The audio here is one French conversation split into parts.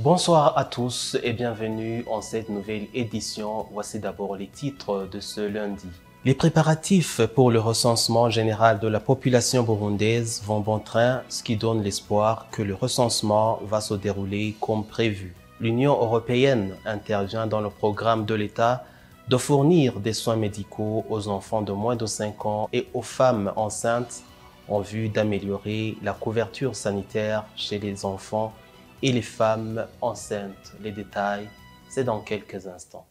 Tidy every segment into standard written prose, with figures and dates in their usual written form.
Bonsoir à tous et bienvenue en cette nouvelle édition. Voici d'abord les titres de ce lundi. Les préparatifs pour le recensement général de la population burundaise vont bon train, ce qui donne l'espoir que le recensement va se dérouler comme prévu. L'Union européenne intervient dans le programme de l'État de fournir des soins médicaux aux enfants de moins de 5 ans et aux femmes enceintes en vue d'améliorer la couverture sanitaire chez les enfants et les femmes enceintes. Les détails, c'est dans quelques instants.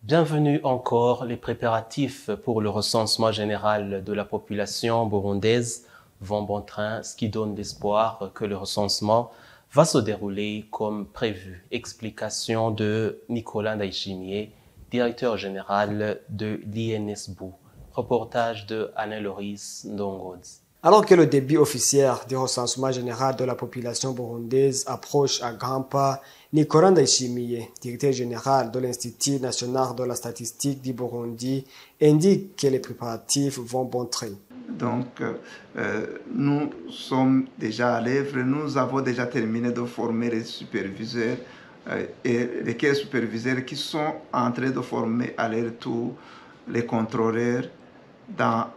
Bienvenue encore. Les préparatifs pour le recensement général de la population burundaise vont bon train, ce qui donne l'espoir que le recensement va se dérouler comme prévu. Explication de Nicolas Ndayishimiye, directeur général de l'INSBU. Reportage de Anne-Loris Ndongodzi. Alors que le début officiel du recensement général de la population burundaise approche à grands pas, Nicolas Ndayishimiye, directeur général de l'Institut national de la statistique du Burundi, indique que les préparatifs vont bon train. Donc, nous sommes déjà à l'œuvre, nous avons déjà terminé de former les superviseurs et les superviseurs qui sont en train de former à leur tour les contrôleurs dans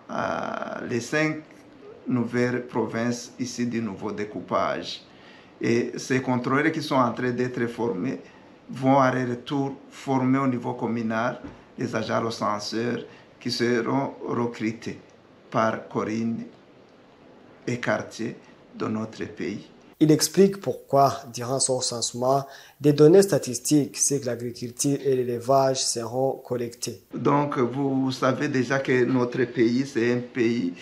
les 5 nouvelles provinces ici du nouveau découpage. Et ces contrôleurs qui sont en train d'être formés vont à leur tour former au niveau communal les agents recenseurs qui seront recrutés par Corinne et quartiers de notre pays. Il explique pourquoi, durant ce recensement, des données statistiques sur l'agriculture et l'élevage seront collectées. Donc, vous savez déjà que notre pays, c'est un pays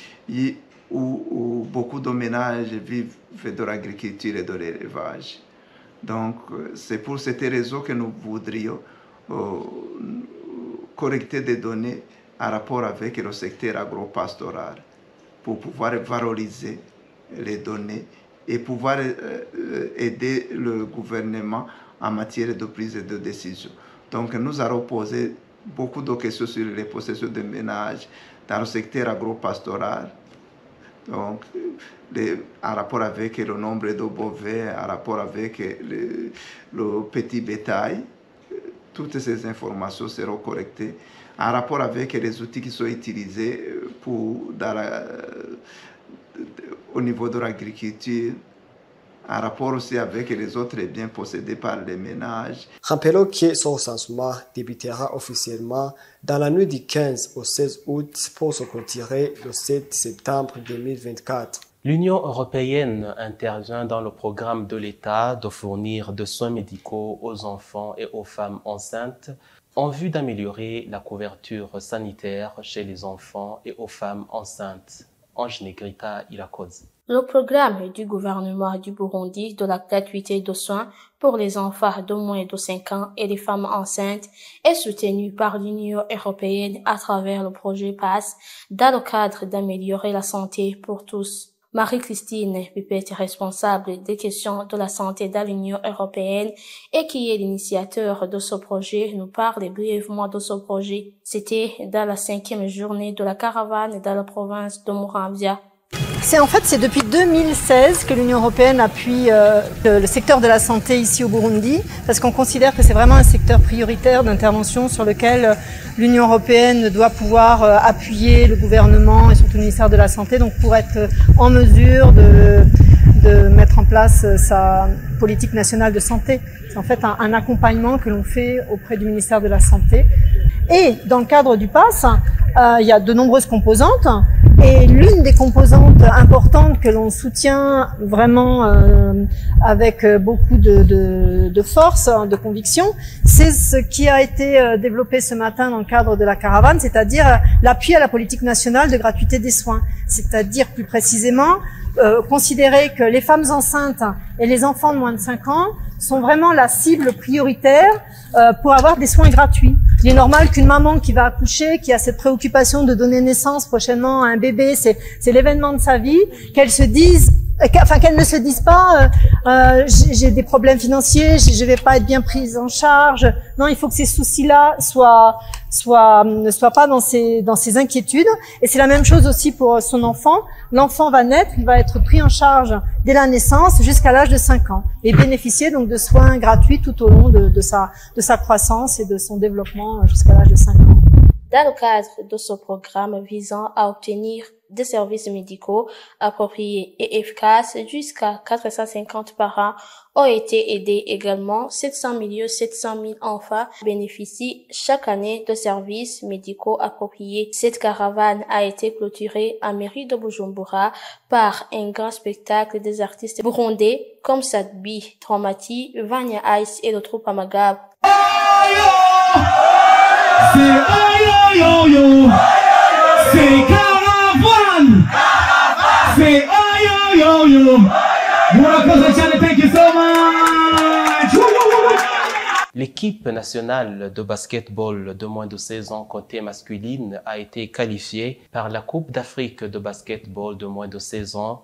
où beaucoup de ménages vivent de l'agriculture et de l'élevage. Donc, c'est pour cette raison que nous voudrions collecter des données en rapport avec le secteur agro-pastoral pour pouvoir valoriser les données et pouvoir aider le gouvernement en matière de prise de décision. Donc, nous allons poser beaucoup de questions sur les possessions de ménages dans le secteur agro-pastoral. Donc, en rapport avec le nombre de bovins, en rapport avec le petit bétail, toutes ces informations seront collectées. En rapport avec les outils qui sont utilisés au niveau de l'agriculture, en rapport aussi avec les autres biens possédés par les ménages. Rappelons que ce recensement débutera officiellement dans la nuit du 15 au 16 août pour se clôturer le 7 septembre 2024. L'Union européenne intervient dans le programme de l'État de fournir des soins médicaux aux enfants et aux femmes enceintes en vue d'améliorer la couverture sanitaire chez les enfants et aux femmes enceintes. Ange Negrita Irakoze. Le programme du gouvernement du Burundi de la gratuité de soins pour les enfants de moins de 5 ans et les femmes enceintes est soutenu par l'Union européenne à travers le projet PASS dans le cadre d'améliorer la santé pour tous. Marie-Christine Pipet, responsable des questions de la santé dans l'Union européenne et qui est l'initiateur de ce projet, nous parle brièvement de ce projet. C'était dans la 5e journée de la caravane dans la province de Muramvya. C'est depuis 2016 que l'Union européenne appuie le secteur de la santé ici au Burundi, parce qu'on considère que c'est vraiment un secteur prioritaire d'intervention sur lequel l'Union européenne doit pouvoir appuyer le gouvernement et surtout le ministère de la Santé, donc pour être en mesure de mettre en place sa politique nationale de santé. C'est en fait un accompagnement que l'on fait auprès du ministère de la Santé. Et dans le cadre du PASS, il y a de nombreuses composantes. Et l'une des composantes importantes que l'on soutient vraiment avec beaucoup de force, de conviction, c'est ce qui a été développé ce matin dans le cadre de la caravane, c'est-à-dire l'appui à la politique nationale de gratuité des soins. C'est-à-dire plus précisément considérer que les femmes enceintes et les enfants de moins de 5 ans sont vraiment la cible prioritaire pour avoir des soins gratuits. Il est normal qu'une maman qui va accoucher, qui a cette préoccupation de donner naissance prochainement à un bébé, c'est l'événement de sa vie, qu'elle se dise enfin qu'elles ne se disent pas j'ai des problèmes financiers, je vais pas être bien prise en charge. Non, il faut que ces soucis-là ne soient pas dans ces inquiétudes. Et c'est la même chose aussi pour son enfant. L'enfant va naître, il va être pris en charge dès la naissance jusqu'à l'âge de 5 ans et bénéficier donc de soins gratuits tout au long de sa croissance et de son développement jusqu'à l'âge de 5 ans. Dans le cadre de ce programme visant à obtenir des services médicaux appropriés et efficaces, jusqu'à 450 parents ont été aidés également. 700 000 enfants bénéficient chaque année de services médicaux appropriés. Cette caravane a été clôturée à mairie de Bujumbura par un grand spectacle des artistes burundais comme Sadbi, Traumati, Vanya Ice et le troupe Amagab. C'est aïe, c'est caravane, c'est aïe, thank you so much. L'équipe nationale de basketball de moins de 16 ans côté masculine a été qualifiée par la Coupe d'Afrique de basketball de moins de 16 ans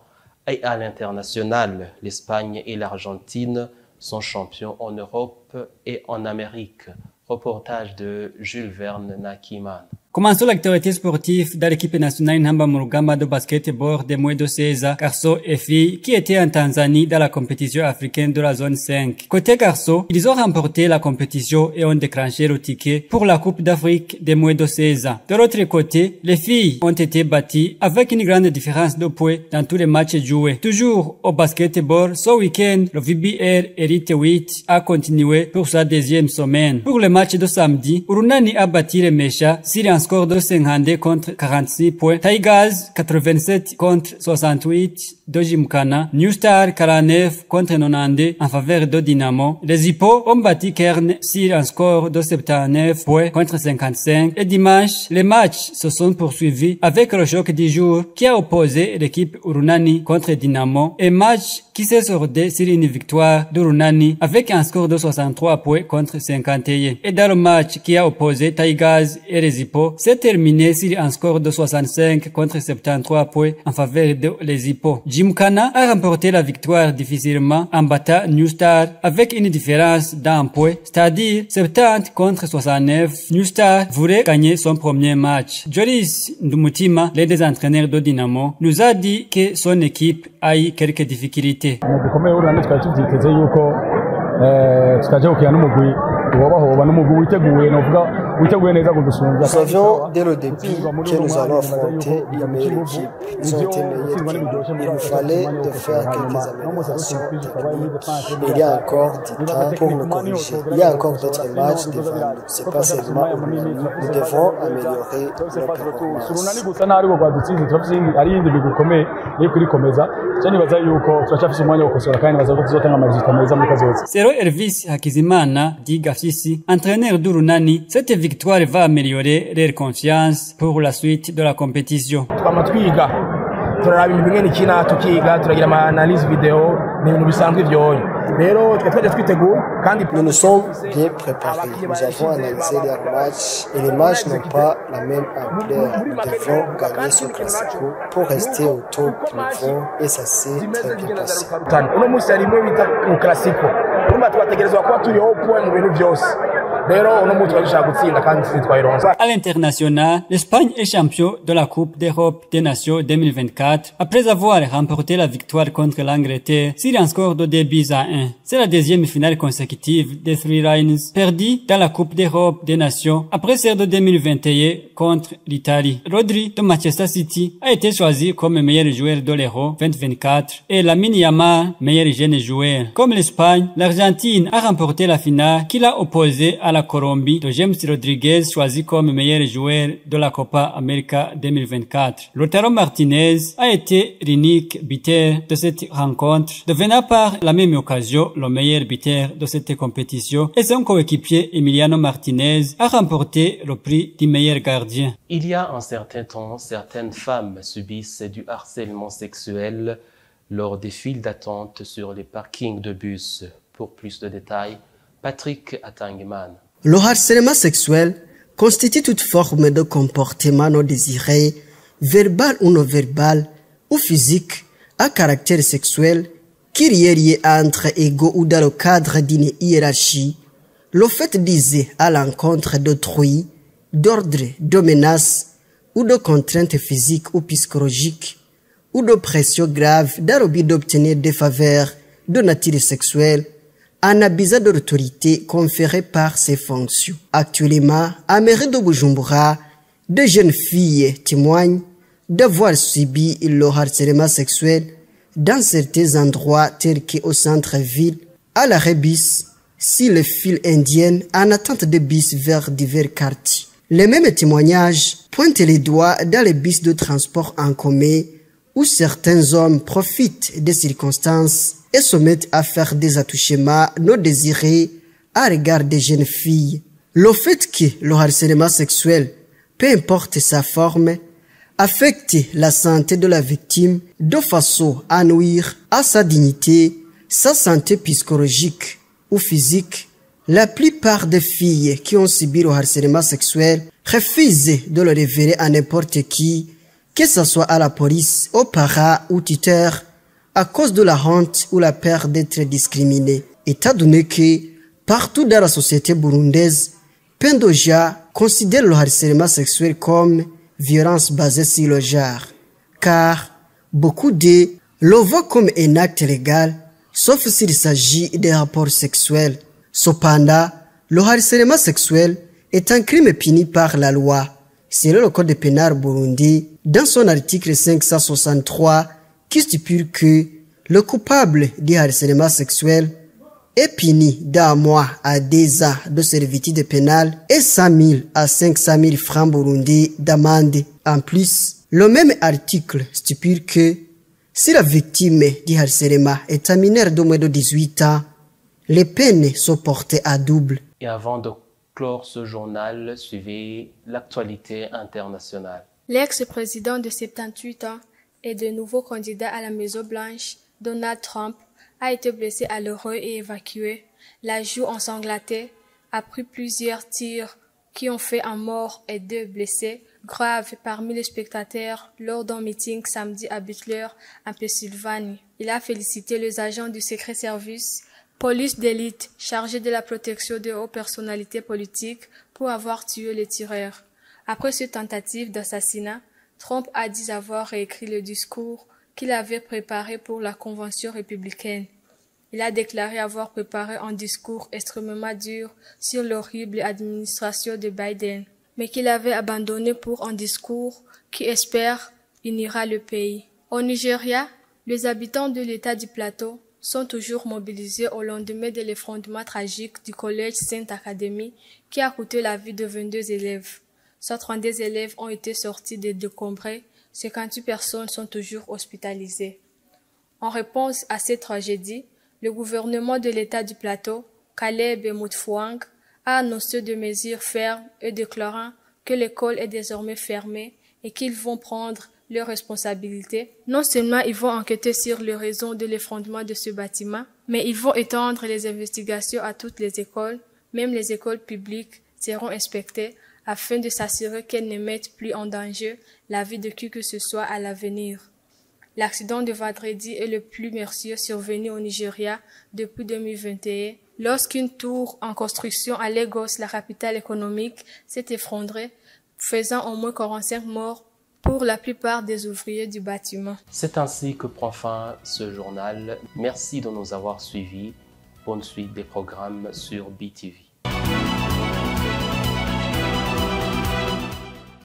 et à l'international. L'Espagne et l'Argentine sont champions en Europe et en Amérique. Reportage de Jules Verne Nakiman. Commençons l'activité sportive de l'équipe nationale Nhamba Murugamba de basketball des moins de 16 ans, garçons et filles, qui étaient en Tanzanie dans la compétition africaine de la zone 5. Côté garçons, ils ont remporté la compétition et ont déclenché le ticket pour la Coupe d'Afrique des moins de 16 ans. De l'autre côté, les filles ont été battues avec une grande différence de points dans tous les matchs joués. Toujours au basketball, ce week-end, le VBR Elite 8 a continué pour sa deuxième semaine. Pour le match de samedi, Urunani a battu les Méchas sur un score de 50 contre 46 points. Tigers 87 contre 68 de Gymkhana. New Star 49 contre 90 en faveur de Dynamo. Les Hippos ont battu Kern sur un score de 79 points contre 55. Et dimanche, les matchs se sont poursuivis avec le choc du jour qui a opposé l'équipe Urunani contre Dynamo. Et match qui s'est soldé sur une victoire d'Urunani avec un score de 63 points contre 51. Et dans le match qui a opposé Tigers et les Hippos, s'est terminé sur un score de 65 contre 73 points en faveur de les Hippos. Gymkhana a remporté la victoire difficilement en battant New Star avec une différence d'un point, c'est-à-dire 70 contre 69. New Star voulait gagner son premier match. Joris Ndumutima, l'un des entraîneurs de Dynamo, nous a dit que son équipe a eu quelques difficultés. Nous savions dès le début que nous allons affronter une meilleure équipe. Ils ont été meilleurs que nous. Il nous fallait de faire quelques améliorations techniques. Il y a encore du temps pour nous corriger. Il y a encore d'autres matchs devant nous. C'est pas seulement au Miami. Nous devons améliorer nos performances. Sero Elvis Hakizimana dit Gafisi, entraîneur d'Urunani, cette victoire va améliorer leur confiance pour la suite de la compétition. Nous nous sommes bien préparés. Nous avons analysé leurs matchs et les matchs n'ont pas la même ampleur. Nous devons gagner ce classico pour rester au top niveau et ça s'est très bien passé. À l'international, l'Espagne est champion de la Coupe d'Europe des Nations 2024 après avoir remporté la victoire contre l'Angleterre sur un score de 2 buts à 1. C'est la deuxième finale consécutive des Three Lions perdue dans la Coupe d'Europe des Nations après celle de 2021 contre l'Italie. Rodri de Manchester City a été choisi comme meilleur joueur de l'Euro 2024 et Lamine Yamal meilleur jeune joueur. Comme l'Espagne, l'Argentine a remporté la finale qui l'a opposé à la Colombie de James Rodriguez choisi comme meilleur joueur de la Copa América 2024. Lautaro Martinez a été l'unique buteur de cette rencontre, devenant par la même occasion le meilleur buteur de cette compétition et son coéquipier Emiliano Martinez a remporté le prix du meilleur gardien. Il y a un certain temps, certaines femmes subissent du harcèlement sexuel lors des files d'attente sur les parkings de bus. Pour plus de détails, Patrick Atangman. Le harcèlement sexuel constitue toute forme de comportement non désiré, verbal ou non verbal, ou physique, à caractère sexuel qui est lié entre égaux ou dans le cadre d'une hiérarchie, le fait d'user à l'encontre d'autrui, d'ordre, de menaces ou de contraintes physiques ou psychologiques ou de pression grave dans le but d'obtenir des faveurs de nature sexuelle en abusant de l'autorité conférée par ses fonctions. Actuellement, à mairie de Bujumbura, de jeunes filles témoignent d'avoir subi le harcèlement sexuel dans certains endroits tels qu'au centre-ville, à l'arrêt bis, si le fil indien en attente de bis vers divers quartiers. Les mêmes témoignages pointent les doigts dans les bus de transport en commun où certains hommes profitent des circonstances et se mettent à faire des attouchements non désirés à l'égard des jeunes filles. Le fait que le harcèlement sexuel, peu importe sa forme, affecte la santé de la victime de façon à nuire à sa dignité, sa santé psychologique ou physique. La plupart des filles qui ont subi le harcèlement sexuel refusent de le révéler à n'importe qui, que ce soit à la police, aux parents ou tuteurs, à cause de la honte ou la peur d'être discriminés. Étant donné que, partout dans la société burundaise, Pendoja considère le harcèlement sexuel comme violence basée sur le genre, car beaucoup le voient comme un acte légal, sauf s'il s'agit de rapports sexuels. Cependant, le harcèlement sexuel est un crime puni par la loi. Selon le Code pénal burundi, dans son article 563, qui stipule que le coupable du harcèlement sexuel est puni d'un mois à 2 ans de servitude pénale et 100 000 à 500 000 francs burundais d'amende. En plus, le même article stipule que si la victime du harcèlement est un mineur de moins de 18 ans, les peines sont portées à double. Et avant de clore ce journal, suivez l'actualité internationale. L'ex-président de 78 ans et de nouveau candidat à la Maison-Blanche, Donald Trump, a été blessé à l'oreille et évacué. La joue ensanglantée a pris plusieurs tirs qui ont fait un mort et 2 blessés graves parmi les spectateurs lors d'un meeting samedi à Butler, en Pennsylvanie. Il a félicité les agents du Secret Service, police d'élite chargée de la protection de hautes personnalités politiques pour avoir tué les tireurs. Après cette tentative d'assassinat, Trump a dit avoir réécrit le discours qu'il avait préparé pour la convention républicaine. Il a déclaré avoir préparé un discours extrêmement dur sur l'horrible administration de Biden, mais qu'il avait abandonné pour un discours qui espère unira le pays. Au Nigeria, les habitants de l'État du Plateau sont toujours mobilisés au lendemain de l'effondrement tragique du collège Sainte Académie qui a coûté la vie de 22 élèves. 132 élèves ont été sortis des décombrés, 58 personnes sont toujours hospitalisées. En réponse à cette tragédie, le gouvernement de l'État du Plateau, Caleb Mutfwang, a annoncé des mesures fermes et déclarant que l'école est désormais fermée et qu'ils vont prendre leurs responsabilités. Non seulement ils vont enquêter sur les raisons de l'effondrement de ce bâtiment, mais ils vont étendre les investigations à toutes les écoles, même les écoles publiques seront inspectées afin de s'assurer qu'elles ne mettent plus en danger la vie de qui que ce soit à l'avenir. L'accident de vendredi est le plus meurtrier survenu au Nigeria depuis 2021, lorsqu'une tour en construction à Lagos, la capitale économique, s'est effondrée, faisant au moins 45 morts pour la plupart des ouvriers du bâtiment. C'est ainsi que prend fin ce journal. Merci de nous avoir suivis. Bonne suite des programmes sur BTV.